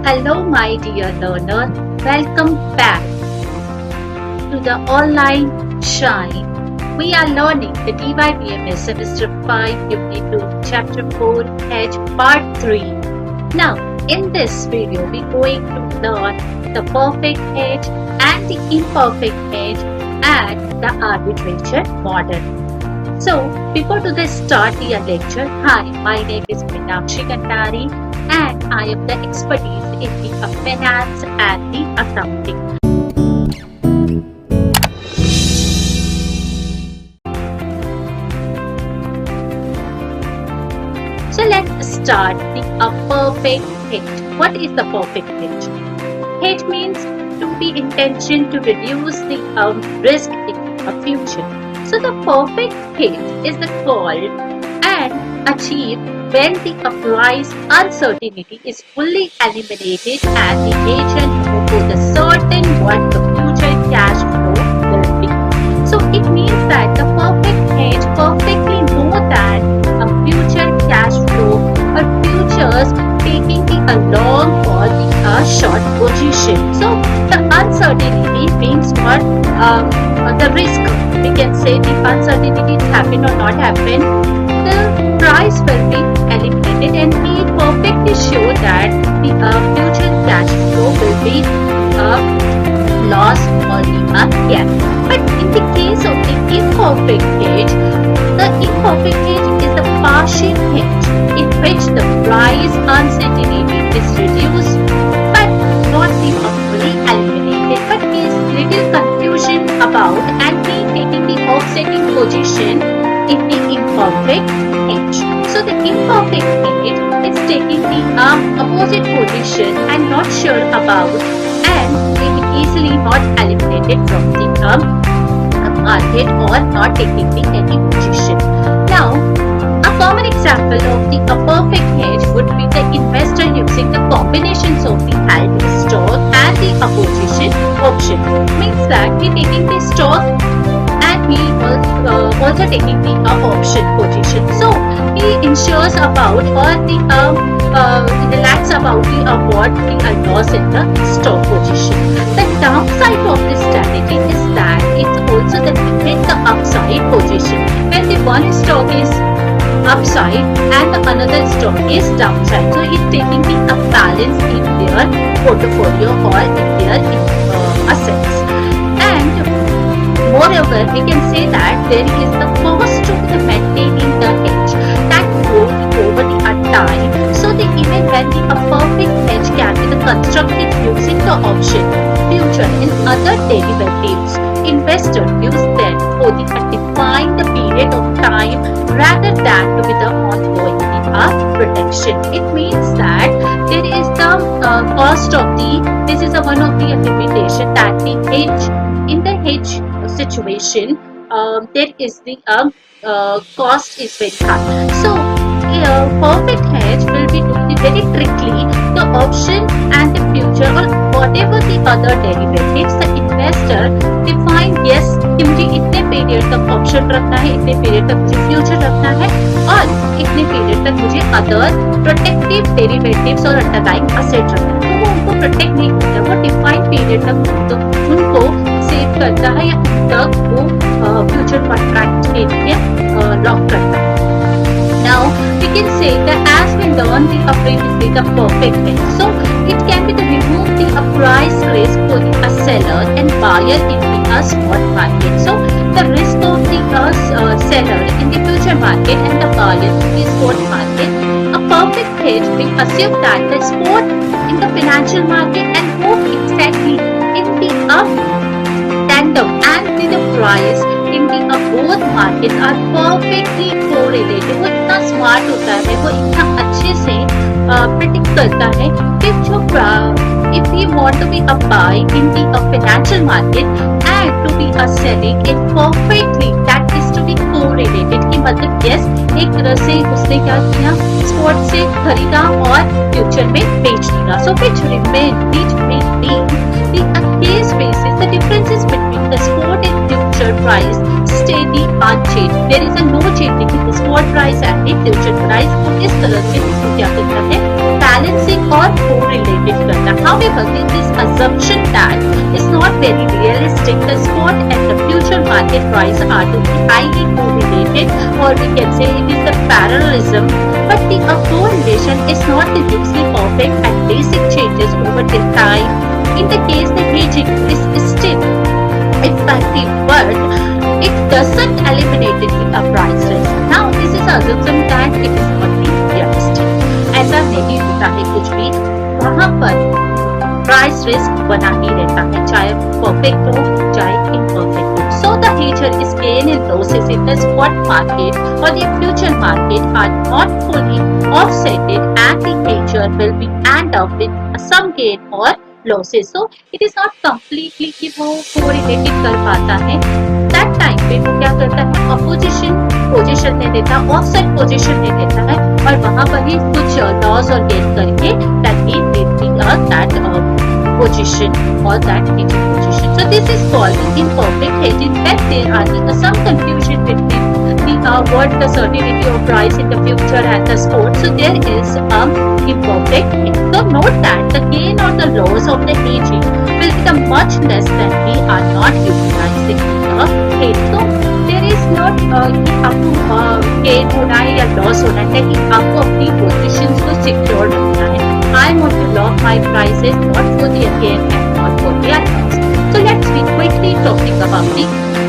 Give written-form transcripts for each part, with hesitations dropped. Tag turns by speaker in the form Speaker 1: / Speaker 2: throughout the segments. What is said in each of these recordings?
Speaker 1: Hello, my dear learner. Welcome back to the online Shine. We are learning the DYBMS Semester 5 Unit 2 Chapter 4 Hedge Part 3. Now, in this video, we're going to learn the perfect hedge and the imperfect hedge and the arbitrage model. So, before to start the lecture, hi, my name is Meenakshi Kantari and I am the expertise in the finance and the accounting. So let's start the perfect hedge. What is the perfect hedge? Hedge means to be intention to reduce the risk in the future. So the perfect hedge is the goal and achieved when the price uncertainty is fully eliminated and the agent knows for the certain what the future cash flow will be. So it means that the perfect hedge perfectly know that a future cash flow or futures taking the long or the short position. So the uncertainty means what the risk. We can say the uncertainty happen or not happen. The price will be eliminated and we perfectly sure that the future cash flow will be loss or the gap. But in the case of the imperfect hedge is the partial hedge in which the price uncertainty is reduced but not the fully eliminated, but is little confusion about and we taking the offsetting position in the imperfect hedge. So the imperfect hedge is taking the opposite position and not sure about and it easily not eliminated from the market or not taking the any position. Now, a common example of the perfect hedge would be the investor using the combinations of the held stock and the opposition option. Means that he taking the stock and he also taking the option position. So he ensures about or the relax about the what the loss in the stock position. The downside of this strategy is that it's also the limit the upside position. When the one stock is upside and the another stock is downside. So it's taking the balance in their portfolio or in their assets. And moreover, we can say that there is the cost of the maintaining the hedge that goes over the time. So the even when the perfect hedge can be the constructed using the option future in other derivatives, investor use them for the defined period of time rather than to be the ongoing protection. It means that there is the cost of the, this is one of the limitation that the hedge, in the hedge situation, there is the cost is very high. So perfect hedge will be doing very strictly the option and the future or whatever the other derivatives the investor define. Yes, मुझे इतने period तक option रखना है, इतने period तक मुझे future रखना है और इतने पीरियड तक मुझे अदर प्रोटेक्टिव डेरिवेटिव्स और अंडरलाइंग असेट रखना है. तो वो उनको प्रोटेक्ट नहीं करता, वो डिफाइंड पीरियड तक तो उनको सेव करता है या तक वो फ्यूचर कॉन्ट्रैक्ट के लिए लॉक करता है. Now we can say that as we learn the previously the perfect hedge, so it can be to remove the price risk for the seller and buyer in the spot market. So the risk of the seller in the future market and the buyer in the spot market. A perfect hedge will assume that the spot in the financial market and move exactly in the tandem and the price in the both markets are perfectly correlated. वो इतना smart होता है, वो इतना अच्छे से predict करता है कि जो if we want to be a buy in the financial market and to be a selling it perfectly, that is to be correlated. कि मतलब yes, एक तरह से उसने क्या किया, स्पॉट से खरीदा और फ्यूचर में बेच दिया. So which remain the case basis the differences between the spot and future price stay the unchanged. There is a no changing in the spot spot price and the future price. तो इस तरह से इसको क्या करता है, balancing और correlated करता है। However, this assumption that is not very realistic. The spot and the future market price are to be highly correlated, or we can say it is the parallelism. But the correlation is not the usually perfect and basic changes over the time. In the case the hedging is still effective, but it doesn't eliminate the price risk. Now, this is assumption that it is not realistic. ऐसा नहीं होता है कुछ भी, वहाँ पर price risk बना ही रहता है, चाहे परफेक्ट हो चाहे इम्परफेक्ट हो। So the hedger is gain and losses in the spot market or the future market are not fully offset, and the hedger will be end up with some gain or losses. So it is not completely कि वो correlated कर पाता है। That time पे वो क्या करता है, अपोजिशन पोजीशन दे देता, ऑफसेट पोजीशन दे देता है, और वहां पर ही कुछ लॉस और गेन करके that he did that position or that hedging position. So this is called the imperfect hedge. In fact, there are some confusion between what the certainty of price in the future and the spot. So there is imperfect hedge. So note that the gain or the loss of the hedging will become much less than we are not utilizing the hedge. So there is not कि आपको gain होना है या loss होना है, कि आपको अपनी positions को secure रखना है। I want to lock my prices not for the gain and not for the loss. So let's be quickly talking about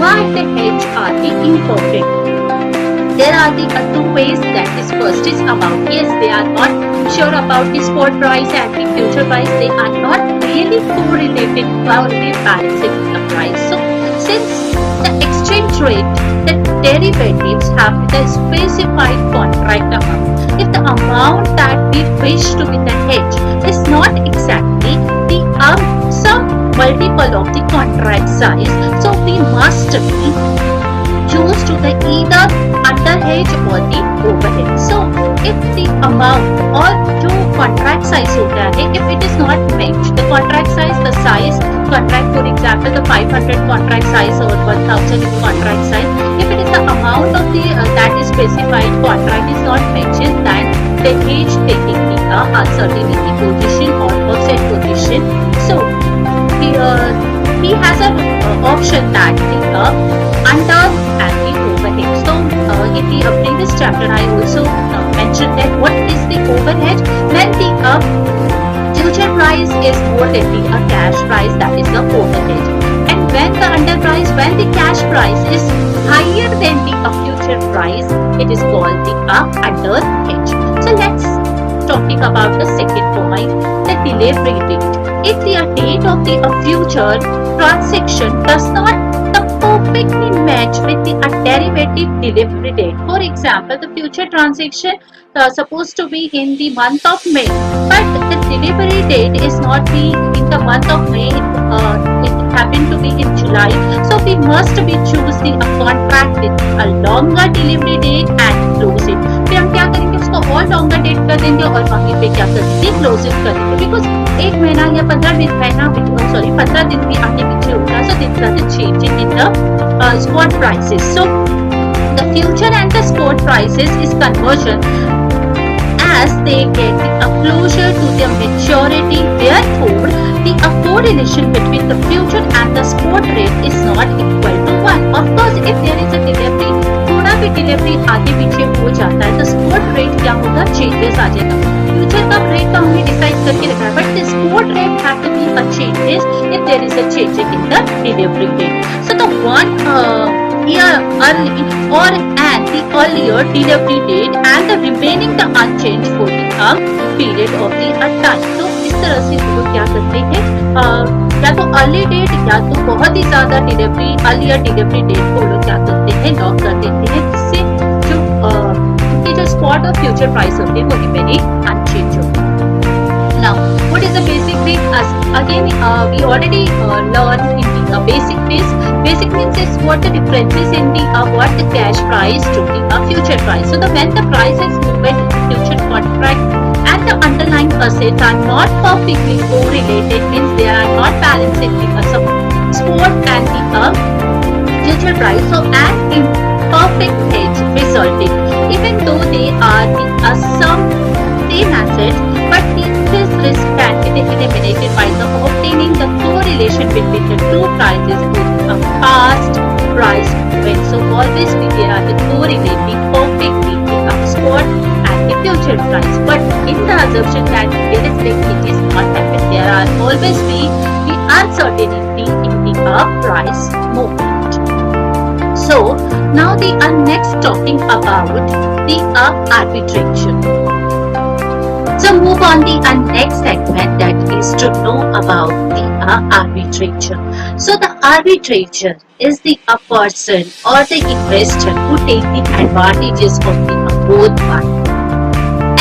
Speaker 1: why the hedge are the imperfect. There are the two ways. That is, first is about, yes, they are not sure about the spot price and the future price. They are not really correlated while they balancing the price. So since the exchange rate, the derivatives have the specified contract amount. If the amount that we wish to be the hedge is not exactly the some multiple of the contract size, so we must be choose to the either under hedge or the over hedge. So if the amount or जो contract size होता है, if it is not matched, the contract size, the size contract, for example the 500 contract size or 1000 is contract size, if it is the amount of the that is specified contract is not mentioned, then the hedge taking the uncertainty position or offset position. So he has an option that the under and the overhead. So in the previous chapter I also mentioned that what is the overhead. When the future price is more than the cash price, that is the overhead. And when the under price, when the cash price is higher than the future price, it is called the under hedge. So let's talking about the second point, the delivery date. If the date of the future transaction does not perfectly match with the derivative delivery date. For example, the future transaction supposed to be in the month of May, but the delivery date is not be in the month of May. It happened to be in July. So we must be choose the contract with a longer delivery date and close it. फिर हम क्या करेंगे, उसको और longer date कर देंगे और वहीं पे क्या कर देंगे, close it कर देंगे, because एक महीना या 15 दिन महीना 15 दिन भी आगे पीछे होता है. So this doesn't changing in the spot prices. So the future and the spot prices is conversion as they get a closer to their maturity. Therefore, the correlation between the future and the spot rate is not equal to 1. Of course, if there is a delivery, थोड़ा भी delivery आगे पीछे हो जाता है, तो spot rate क्या होगा, changes आ जाएगा. Future का rate तो हमने decide करके रखा है, but the spot rate have to be a changes if there is a change in the delivery date. So the one year early or at the earlier delivery date and the remaining the unchanged for the period of the time. तो इस तरह से वो क्या करते हैं, या तो अर्ली डेट या तो बहुत ही ज्यादा डिलीवरी अर्लियर डिलीवरी डेट को लोग क्या करते हैं, लॉक कर देते हैं, जिससे जो उनकी जो स्पॉट और फ्यूचर प्राइस होते हैं वो रिमेनिंग अनचेंज होते हैं. Now, what is the basic thing? Again, we already learned in the basic phase. Basic means is what the differences in the what the cash price to the future price. So when the prices movement in the future contract and the underlying assets are not perfectly correlated, means they are not balancing the spot and the future price. So and in perfect hedge resulting, even though they are the some same assets, but the increased risk can be eliminated by the obtaining the correlation between the two prices with a past price movement. So always we are the correlating perfectly the spot and the future price. But in the assumption that irrespective it is not happening, there are always be the uncertainty in the price movement. So now they are next talking about the arbitration. So move on the next segment, that is to know about the arbitration. So the arbitrator is the person or the investor who take the advantages of the both parties.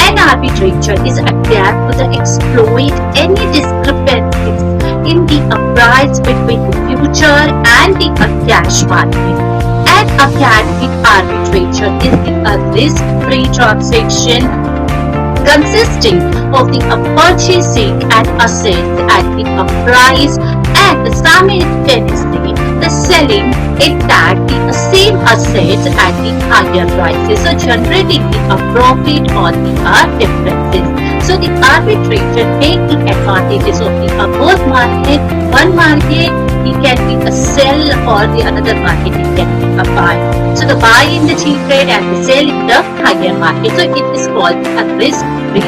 Speaker 1: An arbitrator is adept to exploit any discrepancies in the price between the future and the cash market. An academic arbitrator is the risk-free transaction consisting of the purchasing an asset at the price and simultaneously the selling it at the same assets at the higher prices, so generating the profit on the differences. So the arbitrator take the advantages of the both market. One market he can be a sell, or the another market he can be a buy. So the buy in the cheap rate and the sell in the higher market. So it is called a risk-free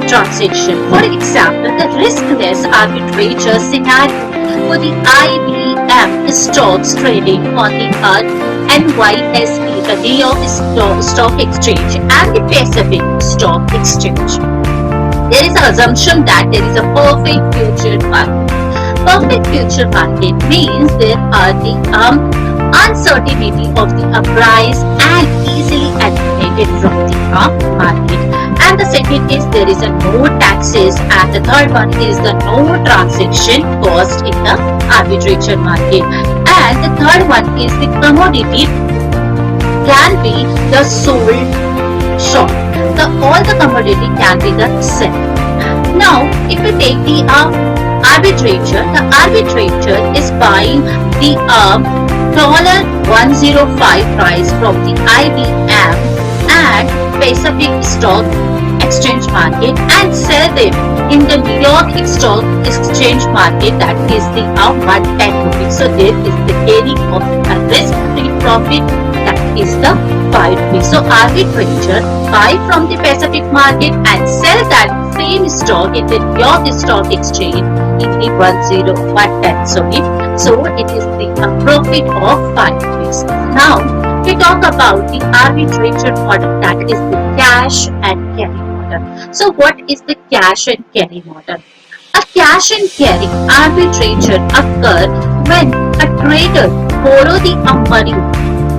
Speaker 1: transaction. For example, the riskless arbitrator scenario for the IBM stocks trading on the NYSE, the New York Stock Exchange, and the Pacific Stock Exchange. There is an assumption that there is a perfect future market. Perfect future market means there are the uncertainty of the price and easily eliminated from the market. And the second is there is a no taxes, and the third one is the no transaction cost in the arbitration market. And the third one is the commodity can be the sold short. All the commodity can be the sell. Now, if you take the arbitrator is buying the $105 price from the IBM and Pacific Stock Exchange market and sell them in the New York Stock Exchange market, that is the 110 rupees. So there is the gaining of a risk-free profit, that is the 5 rupees. So arbitrator buy from the Pacific market and sell that same stock in the New York Stock Exchange in the 110. So it is the profit of 5 rupees. Now we talk about the arbitrator model, that is the cash and carry model. So what is the cash and carry model? A cash and carry arbitrator occur when a trader borrow the money,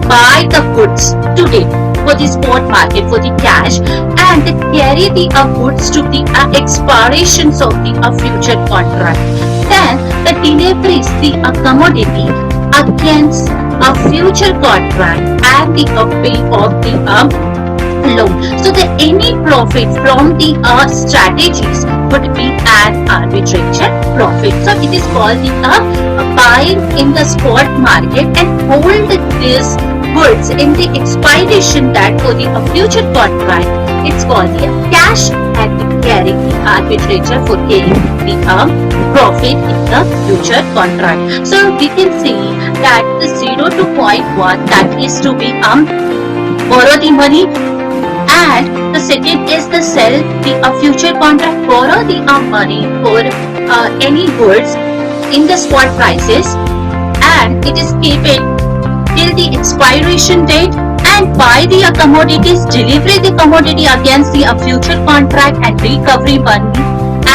Speaker 1: buy the goods today for the spot market for the cash and carry the goods to the expirations of the future contract. Then the deliveries the commodity against a future contract and the pay of the loan. So the any profit from the strategies would be an arbitrator profit. So it is called the buying in the spot market and hold this goods in the expiration that for the future contract. It's called the cash and the carry the arbitrator for getting the profit in the future contract. So we can see that the 0 to 0.1, that is to be borrow the money, and the second is the sell the future contract, borrow the money for any goods in the spot prices, and it is keep it till the expiration date and buy the commodities, deliver the commodity against the future contract and recovery money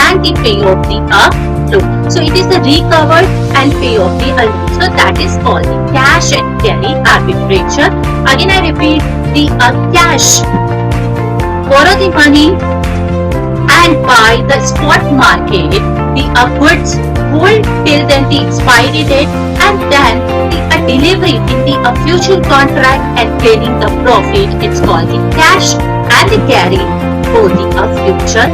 Speaker 1: and the pay of the loan. So it is the recovered and pay of the loan. So that is called the cash and carry arbitrator. Again I repeat, the cash, borrow the money and buy the spot market the goods, hold till then the expiry date, and then the delivery in the future contract and gaining the profit. It's called the cash and the carry for the future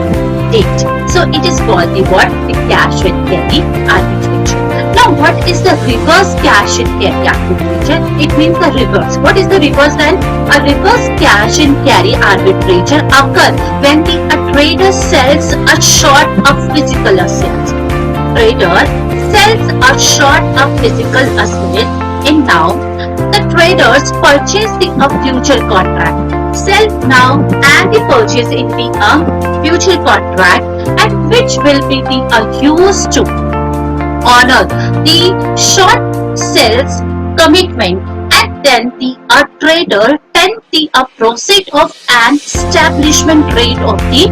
Speaker 1: date. So it is called the what? The cash and carry arbitration. Now Now, what is the reverse cash and carry arbitrage? It means the reverse. What is the reverse then? A reverse cash and carry arbitrage occurs when a trader sells a short of physical assets. Trader sells a short of physical assets, and now the traders purchase a future contract. Sell now and the purchase in the future contract, and which will be used to honor the short sales commitment, and then the trader tend the proceed of an establishment rate of the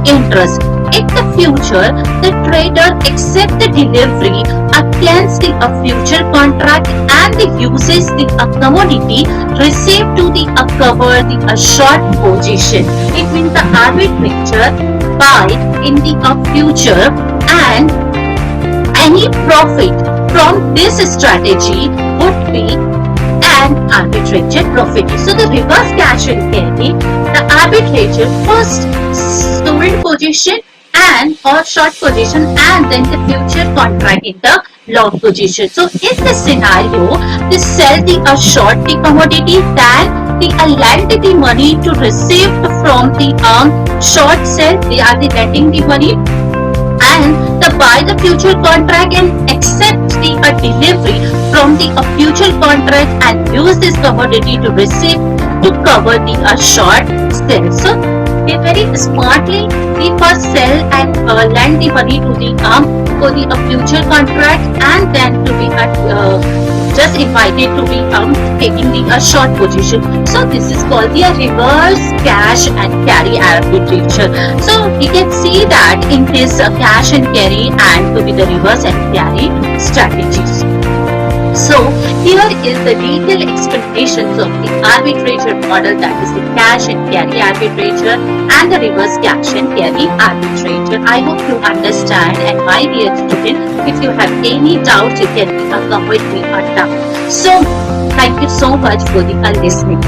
Speaker 1: interest. In the future, the trader accepts the delivery against the future contract and uses the commodity received to cover the short position. It means the arbitrator buy in the future, and any profit from this strategy would be an arbitrator profit. So the reverse cash and carry, the arbitrator first sold position and or short position, and then the future contract in the long position. So in this scenario, they sell the short the commodity, then they lend the money to receive from the short sell. They are lending the money, and the buy the future contract and accept the delivery from the future contract and use this commodity to receive to cover the short sell. So they very smartly they first sell and lend the money to the for the future contract, and then to be just invited to be taking the short position. So this is called the reverse cash and carry arbitrage. So you can see that in this cash and carry and to be the reverse and carry strategies. So here is the detailed explanations of the arbitrator model, that is the cash and carry arbitrator and the reverse cash and carry arbitrator. I hope you understand, and my dear student, if you have any doubts, you can come with me or down. So thank you so much for the listening.